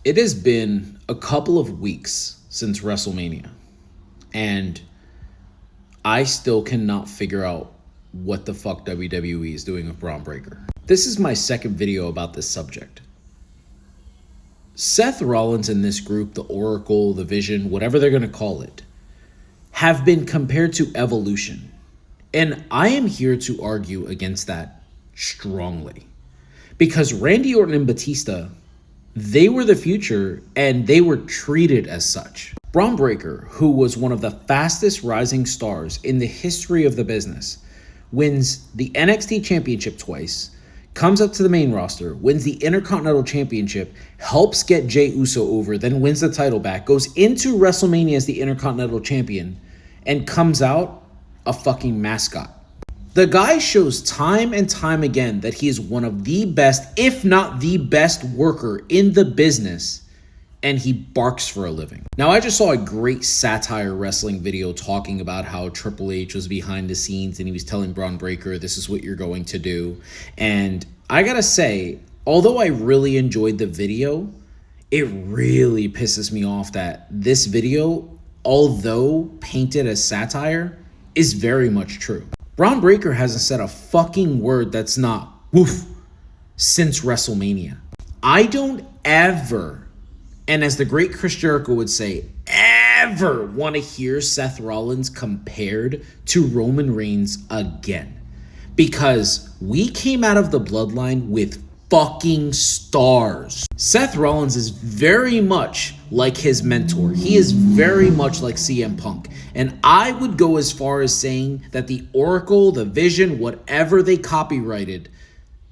It has been a couple of weeks since WrestleMania, and I still cannot figure out what the fuck WWE is doing with Bron Breakker. This is my second video about this subject. Seth Rollins and this group, the Oracle, the Vision, whatever they're going to call it, have been compared to evolution. And I am here to argue against that strongly. Because Randy Orton and Batista, they were the future and they were treated as such. Bron Breakker, who was one of the fastest rising stars in the history of the business, wins the NXT Championship twice, comes up to the main roster, wins the Intercontinental Championship, helps get Jey Uso over, then wins the title back, goes into WrestleMania as the Intercontinental Champion, and comes out a fucking mascot. The guy shows time and time again that he is one of the best, if not the best worker in the business, and he barks for a living. Now, I just saw a great satire wrestling video talking about how Triple H was behind the scenes and he was telling Bron Breakker, this is what you're going to do. And I gotta say, although I really enjoyed the video, it really pisses me off that this video, although painted as satire, is very much true. Bron Breakker hasn't said a fucking word that's not woof since WrestleMania. I don't ever, and as the great Chris Jericho would say, ever want to hear Seth Rollins compared to Roman Reigns again. Because we came out of the bloodline with fucking stars. Seth Rollins is very much like his mentor. He is very much like CM Punk. And I would go as far as saying that the Oracle, the Vision, whatever they copyrighted,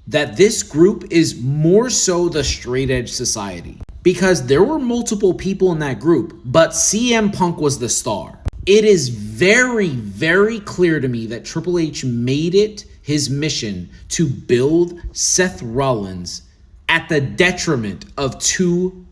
that this group is more so the straight edge society. Because there were multiple people in that group, but CM Punk was the star. It is very, very clear to me that Triple H made it his mission to build Seth Rollins at the detriment of two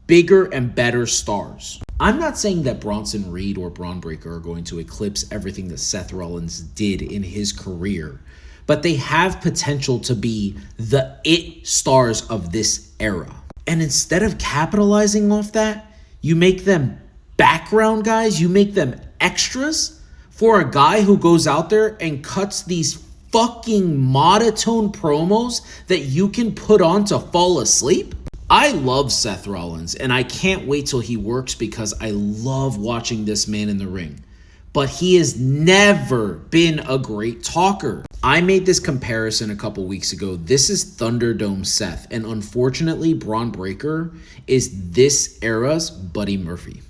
bigger and better stars. I'm not saying that Bronson Reed or Bron Breakker are going to eclipse everything that Seth Rollins did in his career, but they have potential to be the it stars of this era. And instead of capitalizing off that, you make them background guys, you make them extras for a guy who goes out there and cuts these fucking monotone promos that you can put on to fall asleep. I love Seth Rollins and I can't wait till he works because I love watching this man in the ring. But he has never been a great talker. I made this comparison a couple weeks ago. This is Thunderdome Seth, and unfortunately, Bron Breakker is this era's Buddy Murphy.